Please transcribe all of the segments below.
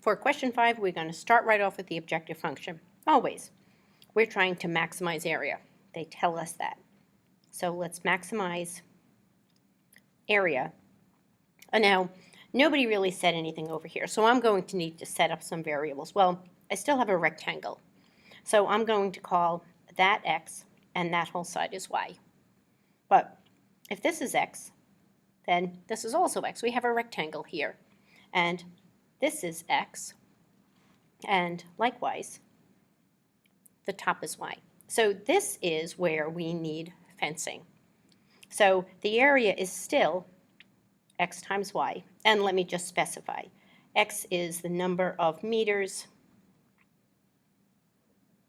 For question 5, we're going to start right off with the objective function. Always. We're trying to maximize area. They tell us that. So let's maximize area. Now, nobody really said anything over here, so I'm going to need to set up some variables. Well, I still have a rectangle, so I'm going to call that x and that whole side is y. But if this is x, then this is also x. We have a rectangle here, and this is x, and likewise, the top is y. So this is where we need fencing. So the area is still x times y, and let me just specify. X is the number of meters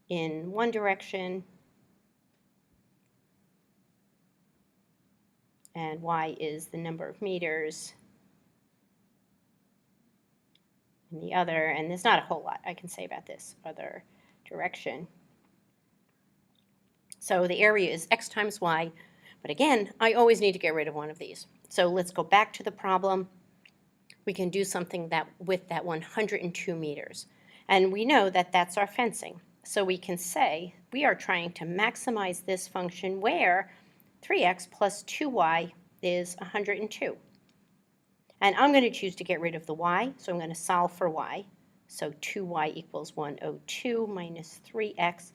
in one direction, and y is the number of meters in the other, and there's not a whole lot I can say about this other direction. So the area is x times y, but again, I always need to get rid of one of these. So let's go back to the problem. We can do something with that 102 meters. And we know that that's our fencing. So we can say we are trying to maximize this function where 3x plus 2y is 102. And I'm going to choose to get rid of the y, so I'm going to solve for y. So 2y equals 102 minus 3x.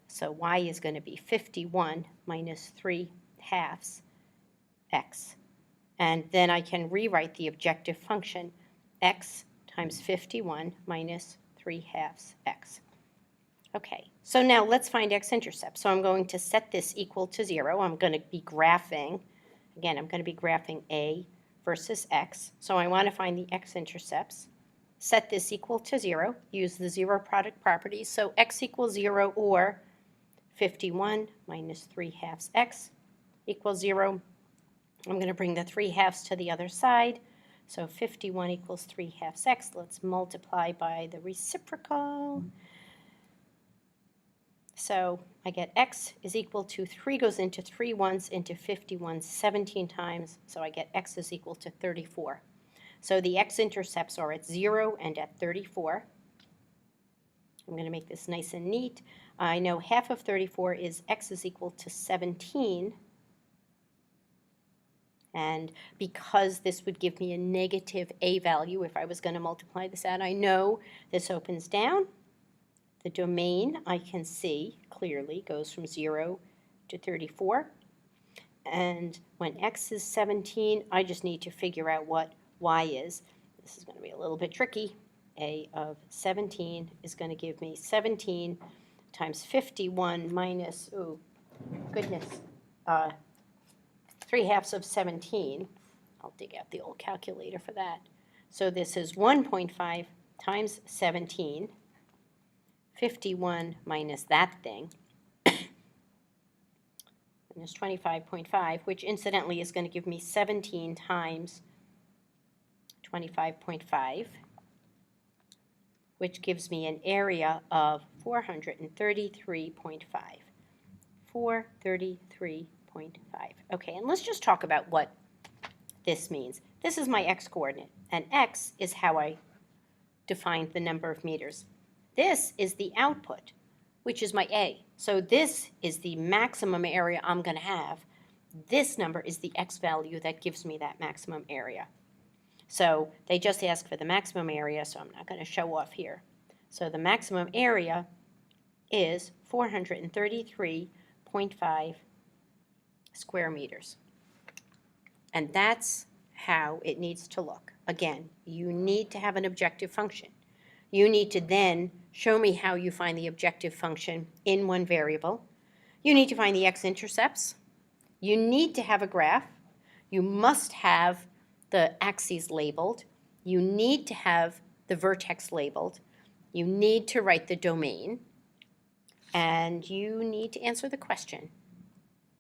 So y is going to be 51 minus 3/2 x. And then I can rewrite the objective function, x times 51 minus 3/2 x. Okay, so now let's find x-intercept. So I'm going to set this equal to 0. I'm going to be graphing, again, I'm going to be graphing a versus x. So I want to find the x-intercepts. Set this equal to 0. Use the zero product property. So x equals 0 or 51 minus 3/2 x equals 0. I'm going to bring the 3/2 to the other side. So 51 equals 3/2 x. Let's multiply by the reciprocal. So I get x is equal to 3 goes into 3 ones into 51 17 times. So I get x is equal to 34. So the x-intercepts are at 0 and at 34. I'm going to make this nice and neat. I know half of 34 is x is equal to 17. And because this would give me a negative a value if I was going to multiply this out, I know this opens down. The domain, I can see clearly, goes from 0 to 34. And when x is 17, I just need to figure out what y is. This is going to be a little bit tricky. A of 17 is going to give me 17 times 51 minus, oh, goodness, 3/2 of 17. I'll dig out the old calculator for that. So this is 1.5 times 17. 51 minus that thing, minus 25.5, which incidentally is going to give me 17 times 25.5, which gives me an area of 433.5. 433.5. Okay, and let's just talk about what this means. This is my x-coordinate, and x is how I defined the number of meters. This is the output, which is my A. So this is the maximum area I'm going to have. This number is the x value that gives me that maximum area. So they just asked for the maximum area, so I'm not going to show off here. So the maximum area is 433.5 square meters. And that's how it needs to look. Again, you need to have an objective function. You need to then show me how you find the objective function in one variable. You need to find the x-intercepts. You need to have a graph. You must have the axes labeled. You need to have the vertex labeled. You need to write the domain. And you need to answer the question.